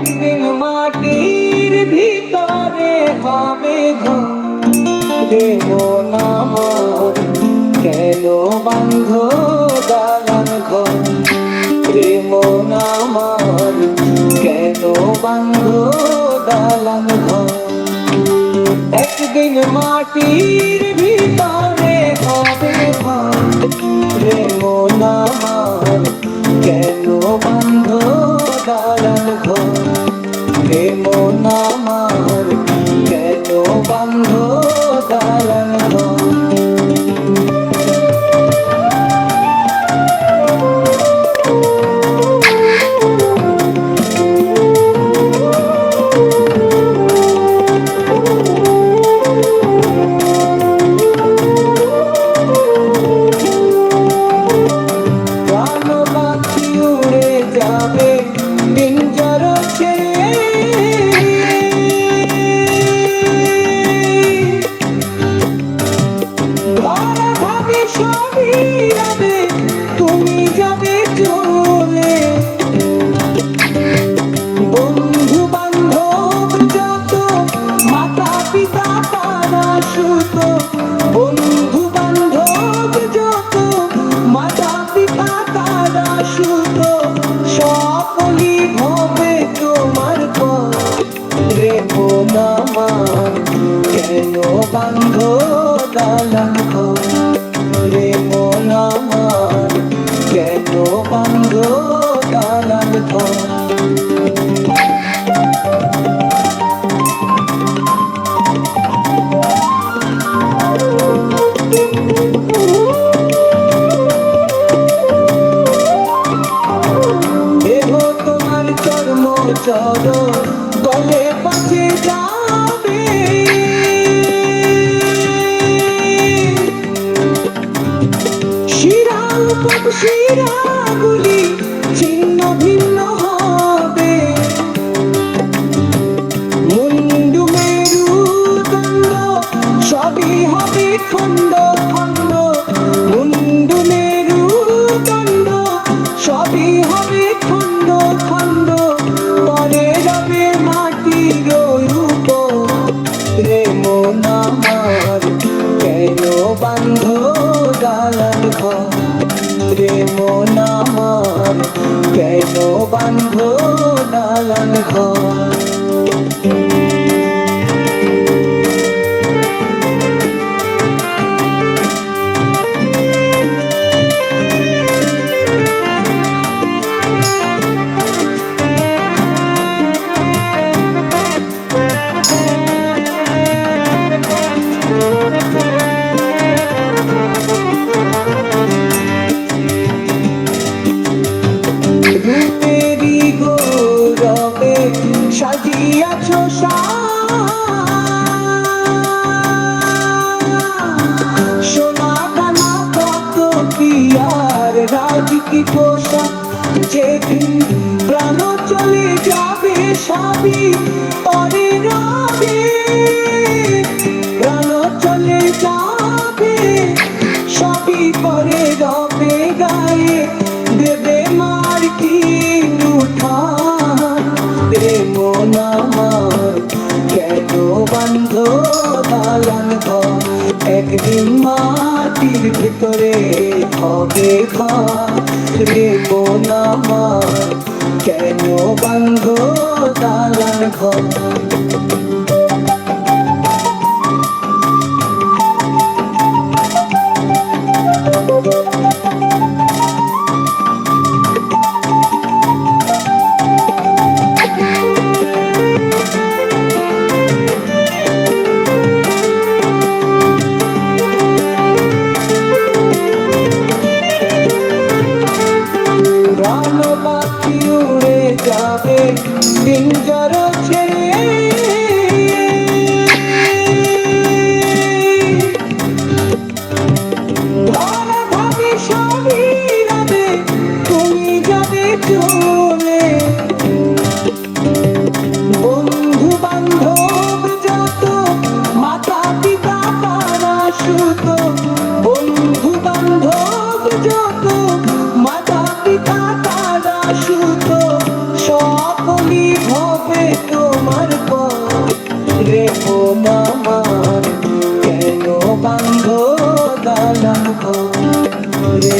একদিন মাটির ভিতরে হবে ঘর রে মন আমার, কেন বাঁধ দালান ঘর রে মন আমার, কেন বাঁধ দালান ঘর। একদিন মাটির ভিতরে হবে ঘর রে মন আমার, কেন বাঁধ দালান ঘর রে মন আমার, কেন বাঁধ দালান ঘর। যাবে পিঞ্জর ছেড়ে, ধরা ভাবে সবই যাবে, তুমি যাবে চলে। বন্ধু বান্ধব যত, মাতা পিতা তারা সুত, বন্ধু বান্ধব যত, মাতা পিতা তারা সুত, সকলি হবে তোমার পর রে মন আমার, কেন বাঁধ দালান ঘর রে মন আমার, কেন বাঁধ দালান ঘর। চর গলে পাশে যাবে, শিরা শিরাগুলি ছিন্ন ভিন্ন হবে, মুন্ডু মেরুদণ্ড সবই হবে খণ্ড খণ্ড, মুন্ডু মেরুদণ্ড সবই হবে খণ্ড খণ্ড, পরে রবে মাটির উপর রে মন আমার, কেন বাঁধ দালান ঘর রে মন আমার, কেন বাঁধ দালান ঘর। রূপেরি গৌরবে সাজিয়াছ সোনা দানা কত কি আর রাজ কি পোষা, যেদিন প্রাণ চলে যাবে সবই পরে রবে, প্রাণ চলে যাবে সবই পরে রবে, গায়ে দেবে মার কি উঠান রে মন আমার, কেন বাঁধ দালান ঘর, একদিন মাটির ভিতরে হবে ঘর রে মন আমার, কেন বাঁধ দালান ঘর। প্রাণ পাখি উড়ে যাবে পিঞ্জর ছেড়ে, ধরা ভাবে সবই যাবে, তুমি যাবে চলে। বন্ধু বান্ধব যত, মাতা পিতা তারা সুত, বন্ধু বান্ধব যত, মাতা পিতা তারা সুত, সকলি কি হবে তোমার পর রে মন আমার, কেন বান্ধ দালান ঘর রে